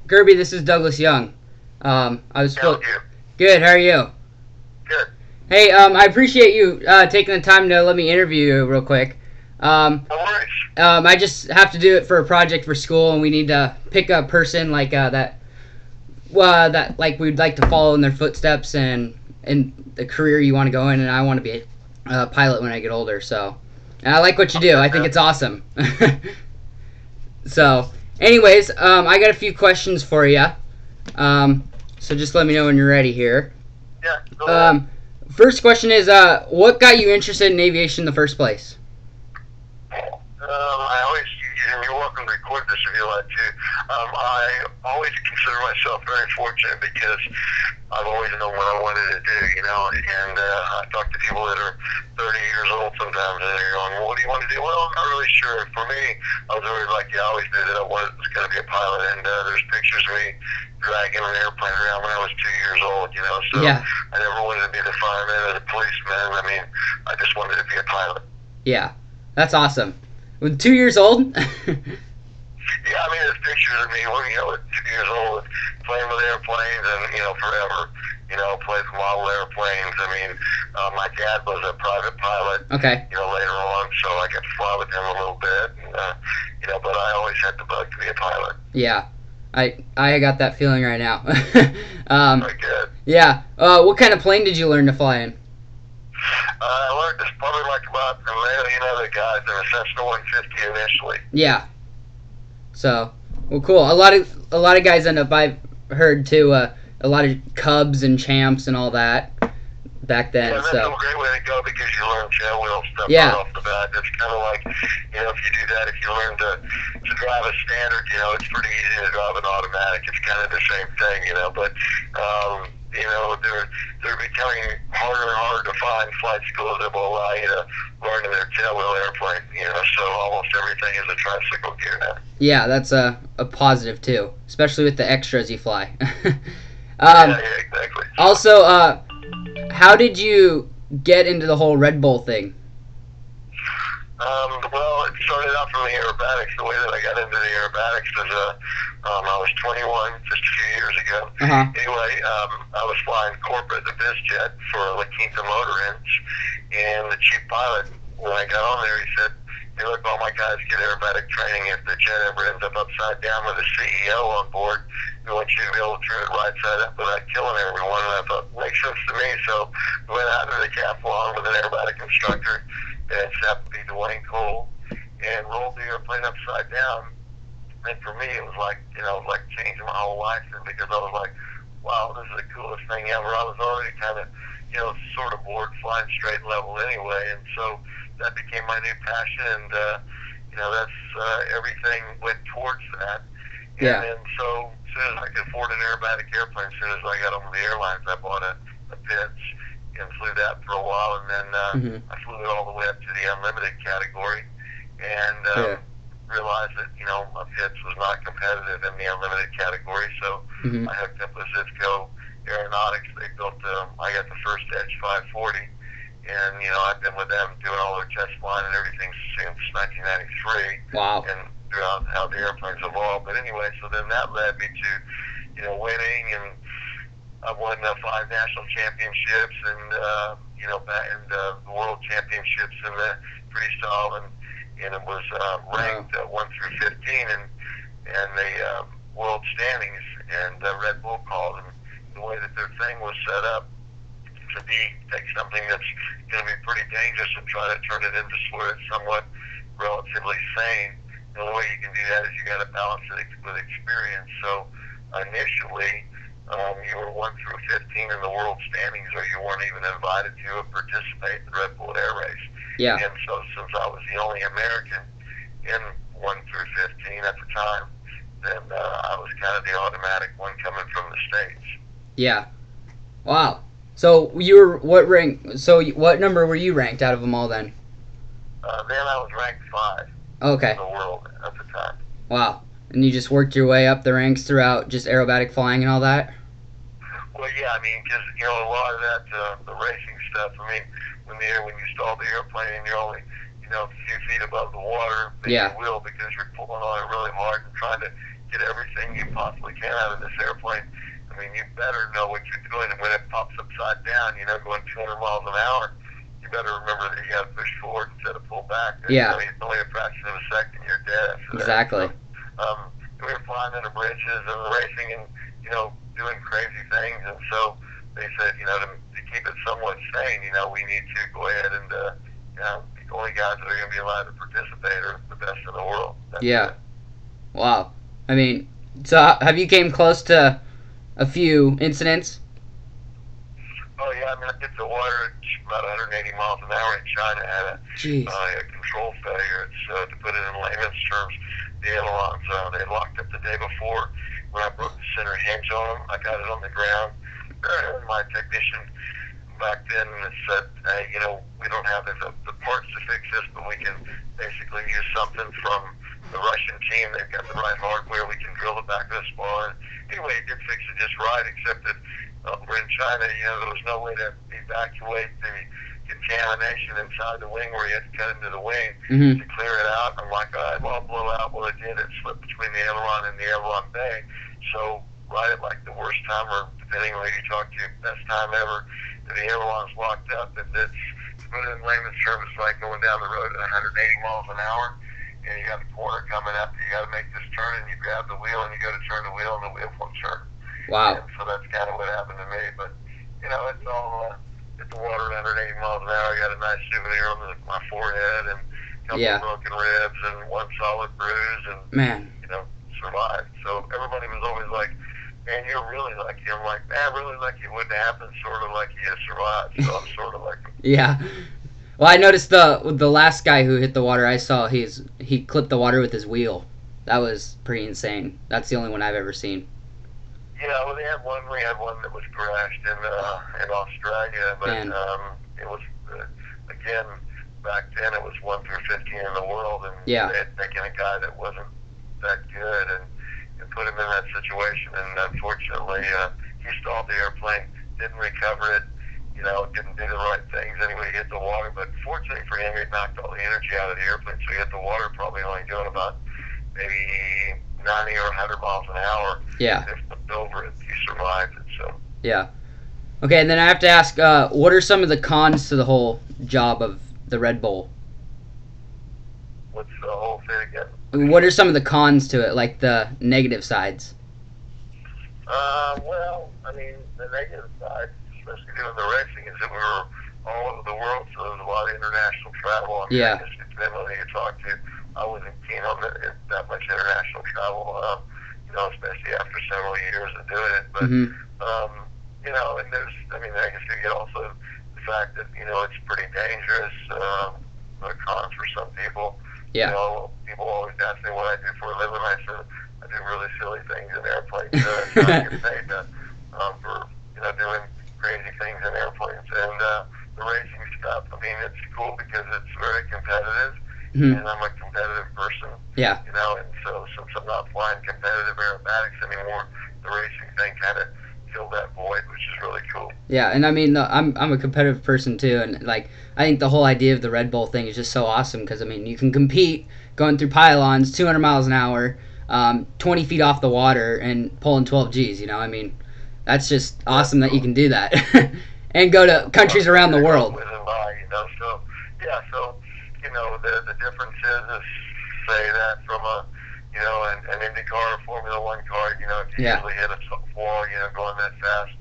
Kirby, this is Douglas Young. I was How are you? good. How are you? Good. Hey, I appreciate you taking the time to let me interview you real quick. No worries. I just have to do it for a project for school, and we need to pick a person like that like we'd like to follow in their footsteps and in the career you want to go in. And I want to be a pilot when I get older. So, and I like what you do. I think it's awesome. So, anyways, I got a few questions for you. So just let me know when you're ready here. Yeah, go ahead. First question is, what got you interested in aviation in the first place? I always, and you're welcome to record this if you like to. I always consider myself very fortunate because I've always known what I wanted to do, and I talk to people that are 30 years old sometimes, and they're going, well, what do you want to do? Well, I'm not really sure. For me, I was always like, I always knew that I was going to be a pilot, and there's pictures of me dragging an airplane around when I was 2 years old, so Yeah. I never wanted to be the fireman or the policeman. I mean, I just wanted to be a pilot. Yeah, that's awesome. With 2 years old? Yeah, I mean, there's pictures of me when, at 2 years old, playing with airplanes and, forever, played with model airplanes. I mean, my dad was a private pilot, Okay. Later on, so I got to fly with him a little bit, and, but I always had the bug to be a pilot. Yeah, I got that feeling right now. Very good. Yeah. What kind of plane did you learn to fly in? I learned this probably like about a million other guys in a Cessna 150 initially. Yeah. So, well, cool. A lot of guys end up. I've heard too. A lot of Cubs and Champs and all that back then. Yeah, that's So a great way to go because you learn tail wheel stuff Yeah. right off the bat. That's kind of like, if you do that, if you learn to drive a standard, it's pretty easy to drive an automatic. It's kind of the same thing, but, they're becoming harder and harder to find flight schools that will allow you to learn in their tail wheel airplane, so almost everything is a tricycle gear now. yeah, that's a positive too, especially with the extras you fly. Yeah, exactly. Also, how did you get into the whole Red Bull thing? Well, it started out from the aerobatics. The way that I got into the aerobatics was I was 21 just a few years ago. Uh-huh. Anyway, I was flying corporate, the BizJet, for La Quinta Motor Ends, and the chief pilot, when I got on there, he said, hey, look, all my guys get aerobatic training. If the jet ever ends up upside down with a CEO on board, we want you to be able to turn it right side up without killing everyone. And I thought, makes sense to me. So we went out to the cap along with an aerobatic instructor, and it happened to be Dwayne Cole, and rolled the airplane upside down. And for me, it was like, like changing my whole life, because I was like, wow, this is the coolest thing ever. I was already kind of, sort of bored flying straight and level anyway, and so that became my new passion, and that's everything went towards that. Yeah. And then so as soon as I could afford an aerobatic airplane, as soon as I got on the airlines, I bought a Pitts and flew that for a while, and then I flew it all the way up to the unlimited category, and realized that a Pitts was not competitive in the unlimited category, so I hooked up with Zivco Aeronautics. They built I got the first Edge 540, and I've been with them doing all their test flying and everything since 1993. Wow. And throughout how the airplanes evolved. But anyway, so then that led me to winning, and I won 5 national championships, and the world championships in the freestyle, and it was ranked 1 through 15 and the world standings, and Red Bull called, and the way that their thing was set up to take something that's going to be pretty dangerous and try to turn it into somewhat relatively sane. The only way you can do that is you got to balance it with experience. So initially, you were 1 through 15 in the world standings, or you weren't even invited to participate in the Red Bull Air Race. Yeah. And so since I was the only American in 1 through 15 at the time, then I was kind of the automatic one coming from the States. Yeah. Wow. So you were what rank? So what number were you ranked out of them all then? Then I was ranked 5 Okay. in the world at the time. Wow. And you just worked your way up the ranks throughout just aerobatic flying and all that? Well, yeah, I mean, because, a lot of that, the racing stuff, I mean, when you stall the airplane and you're only, a few feet above the water, then Yeah. you will, because you're pulling on it really hard and trying to get everything you possibly can out of this airplane. I mean, you better know what you're doing, and when it pops upside down, going 200 miles an hour, you better remember that you got to push forward instead of pull back. Yeah. It's only a fraction of a second, you're dead after Exactly. that. So, we were flying into bridges and racing and, doing crazy things, and so they said, to keep it somewhat sane, we need to go ahead and, the only guys that are going to be allowed to participate are the best in the world. That's Yeah. it. Wow. I mean, so have you came close to a few incidents? Oh, yeah, I mean, I hit the water at about 180 miles an hour in China. I had Jeez. a control failure. It's, to put it in layman's terms, the ailerons, they had locked up the day before. When I broke the center hinge on them, I got it on the ground. My technician back then said, hey, we don't have the parts to fix this, but we can basically use something from the Russian team. They've got the right hardware. We can drill the back of the spar. Anyway, it did fix it just right, except that we're in China, there was no way to evacuate the contamination inside the wing where you had to cut into the wing to clear it out. I'm like, all right, well, I'll blow out. Well, it did. It slipped between the aileron and the aileron bay. So right at like the worst time, or depending on who you talk to, best time ever, the aileron's locked up, and it's, to put it in layman's terms, it's like going down the road at 180 miles an hour, and you got the corner coming up, you got to make this turn, and you grab the wheel, and you go to turn the wheel, and the wheel won't turn. Wow. And so that's kind of what happened to me. But, it's all, hit the water at 180 miles an hour. I got a nice souvenir on my forehead and a couple of broken ribs and one solid bruise and, Man. survived. So everybody was always like, man, you're really lucky. I'm like, man, really lucky it wouldn't happen, sort of like you survived. So I'm sort of like... Yeah. Well, I noticed the last guy who hit the water, I saw he clipped the water with his wheel. That was pretty insane. That's the only one I've ever seen. Yeah, well, we had one that was crashed in Australia, but it was, again, back then it was 1 through 15 in the world, and they had taken a guy that wasn't that good and put him in that situation, and unfortunately he stalled the airplane, didn't recover it, didn't do the right things. Anyway, he hit the water, but fortunately for him, he knocked all the energy out of the airplane, so he hit the water probably only doing about maybe 90 or 100 miles an hour. Yeah. If flipped over it, he survived it, so. Yeah. Okay, and then I have to ask, what are some of the cons to the whole job of the Red Bull? What's the whole thing again? What are some of the cons to it, like the negative sides? Well, I mean, the negative side, especially doing the racing, is that we were all over the world, so there was a lot of international travel. I mean, I guess it depends on who you talk to. I wasn't keen on that much international travel, especially after several years of doing it. But, and there's, I guess you get also the fact that, it's pretty dangerous, the cons for some people. Yeah. People always ask me what I do for a living. I said, I do really silly things in airplanes. I get paid for, doing crazy things in airplanes. And the racing stuff, it's cool because it's very competitive. And I'm a competitive person. Yeah. And so since I'm not flying competitive aerobatics anymore, the racing thing kind of filled that void, which is really cool. Yeah, and I'm a competitive person too, and like I think the whole idea of the Red Bull thing is just so awesome because you can compete going through pylons 200 miles an hour, 20 feet off the water, and pulling 12 Gs. That's just awesome that you can do that, and go to countries around the world. The difference is say that from an IndyCar or Formula One car, if you usually hit a wall, going that fast,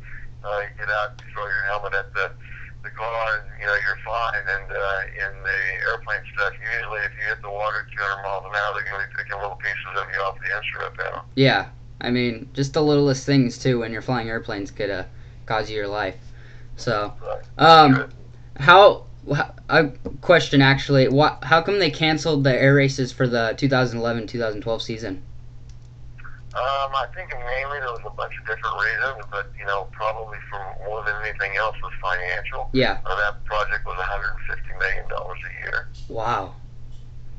you get out, you throw your helmet at the car, and, you're fine. And in the airplane stuff, usually if you hit the water 200 miles an hour, they're going to be picking little pieces of you off the instrument panel. Yeah. Just the littlest things, too, when you're flying airplanes could cause you your life. So, a question actually, how come they canceled the air races for the 2011-2012 season? I think mainly there was a bunch of different reasons, but, probably for more than anything else was financial. Yeah. That project was $150 million a year. Wow.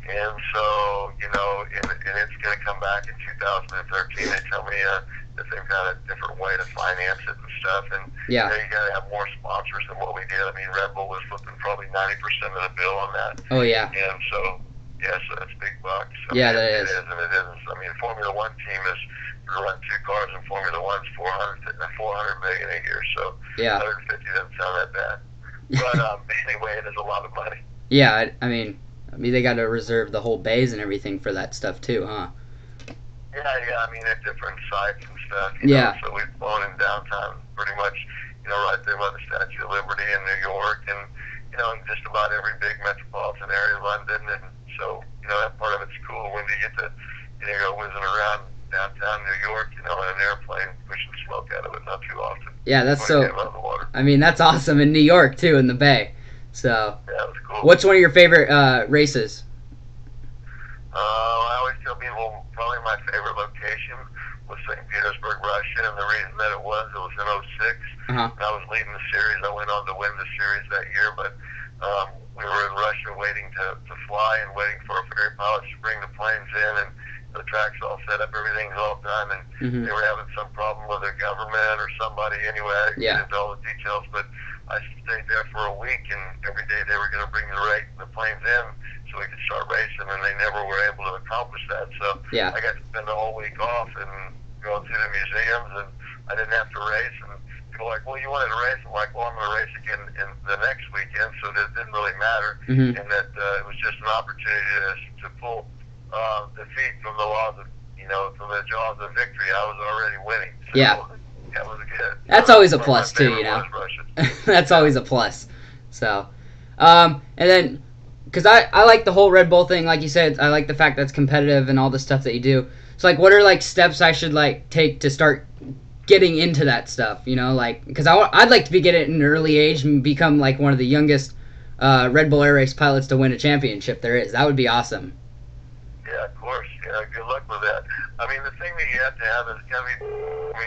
And so, and it's going to come back in 2013. They tell me that they've got a different way to finance it and stuff. And you got to have more sponsors than what we did. Red Bull was flipping probably 90% of the bill on that. Oh, yeah. And so, Yeah, so that's big bucks. Yeah, that it is. is, and it isn't. I mean, Formula One team is to run two cars in Formula One's 400 million a year. So Yeah. 150 doesn't sound that bad. But anyway, it is a lot of money. Yeah, I mean, they got to reserve the whole bays and everything for that stuff too, huh? Yeah. I mean, at different sites and stuff. Yeah. So we've flown in downtown, pretty much, right there by the Statue of Liberty in New York, and in just about every big metropolitan area, London, and so that part of it's cool when you get to go whizzing around downtown New York, in an airplane, pushing smoke out of it. Not too often. Yeah, that's When you so. get out of the water. I mean, that's awesome in New York too, in the Bay. So. Yeah, it was cool. What's one of your favorite races? I always tell people probably my favorite location was St. Petersburg, Russia, and the reason that it was in 06. Uh-huh. I was leading the series. I went on to win the series that year, but we were in Russia waiting to fly and waiting for a ferry pilot to bring the planes in, and the track's all set up, everything's all done, and they were having some problem with their government or somebody. Anyway, I didn't get into all the details, but I stayed there for a week, and every day they were going to bring the planes in so we could start racing, and they never were able to accomplish that. So I got to spend the whole week off and going through the museums, and I didn't have to race. And people were like, well, you wanted to race? I'm like, well, I'm going to race again in the next weekend, so that didn't really matter, and that it was just an opportunity to pull defeat from the laws of, from the jaws of victory. I was already winning. So, that was good. That's always a plus too, That's always a plus. So, and then, because I like the whole Red Bull thing, like you said, I like the fact that it's competitive and all the stuff that you do. So, like, what are, like, steps I should, like, take to start getting into that stuff, because I'd like to get it at an early age and become, like, one of the youngest Red Bull Air Race pilots to win a championship there is. That would be awesome. Yeah, of course. Good luck with that. I mean, the thing that you have to have is got to be,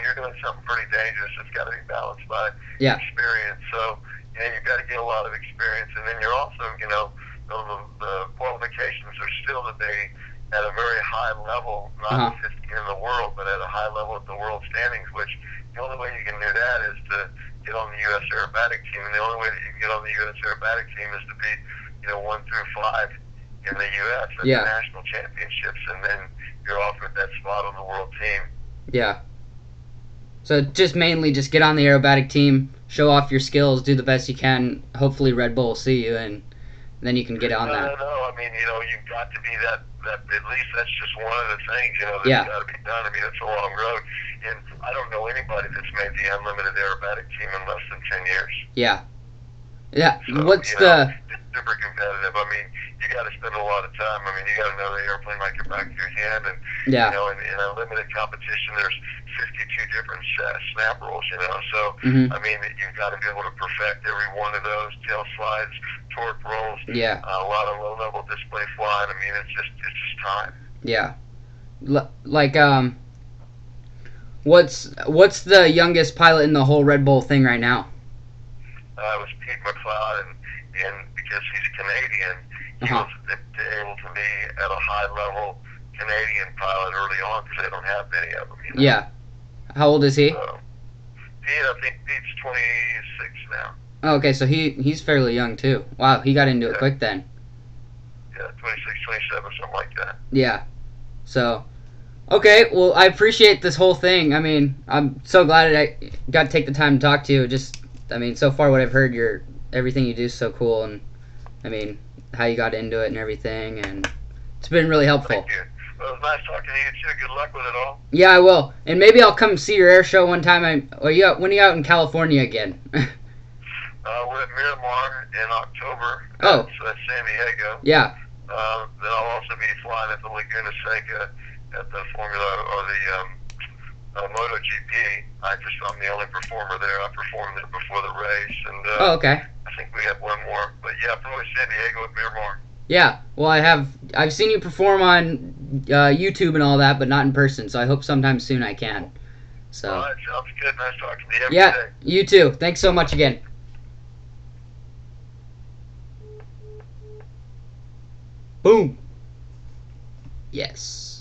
you're doing something pretty dangerous. It's got to be balanced by experience. So, you've got to get a lot of experience. And then you're also, the qualifications are still to be at a very high level, not just in the world, but at a high level at the world standings, which the only way you can do that is to get on the U.S. aerobatic team. And the only way that you can get on the U.S. aerobatic team is to be, 1 through 5 in the U.S. at the national championships, and then you're offered that spot on the world team. Yeah. So just mainly just get on the aerobatic team, show off your skills, do the best you can. Hopefully Red Bull will see you, and then you can get on that. No. I mean, you've got to be that at least that's just one of the things, that's got to be done. I mean, it's a long road. And I don't know anybody that's made the unlimited aerobatic team in less than 10 years. Yeah. So, What's it's super competitive. I mean, you got to spend a lot of time. I mean, you got to know the airplane like your back of your hand. And, in a limited competition, there's 52 different snap rolls, So, I mean, you've got to be able to perfect every one of those, tail slides, torque rolls, a lot of low-level display flying. I mean, it's just time. Yeah. What's the youngest pilot in the whole Red Bull thing right now? It was Pete McLeod, and because he's Canadian, he was able to be at a high-level Canadian pilot early on because they don't have many of them. Yeah. How old is he? I think Pete's 26 now. Oh, okay, so he's fairly young too. Wow, he got into it quick then. Yeah, 26, 27, something like that. Yeah. So, okay, well, I appreciate this whole thing. I mean, I'm so glad I got to take the time to talk to you. So far what I've heard, everything you do is so cool, and, I mean, how you got into it and everything, and it's been really helpful. Thank you. Well, it was nice talking to you, too. Good luck with it all. Yeah, I will. And maybe I'll come see your air show one time. When are you out in California again? We're at Miramar in October. Oh. So that's San Diego. Yeah. Then I'll also be flying at the Laguna Seca at the Formula, or the MotoGP. I'm the only performer there. I performed there before the race. And, okay. I think we have one more. But, yeah, probably San Diego at Miramar. Yeah, well, I've seen you perform on YouTube and all that, but not in person, so I hope sometime soon I can. So. All right, sounds good. Nice talking to you. Have a yeah, good day. You too. Thanks so much again. Boom. Yes.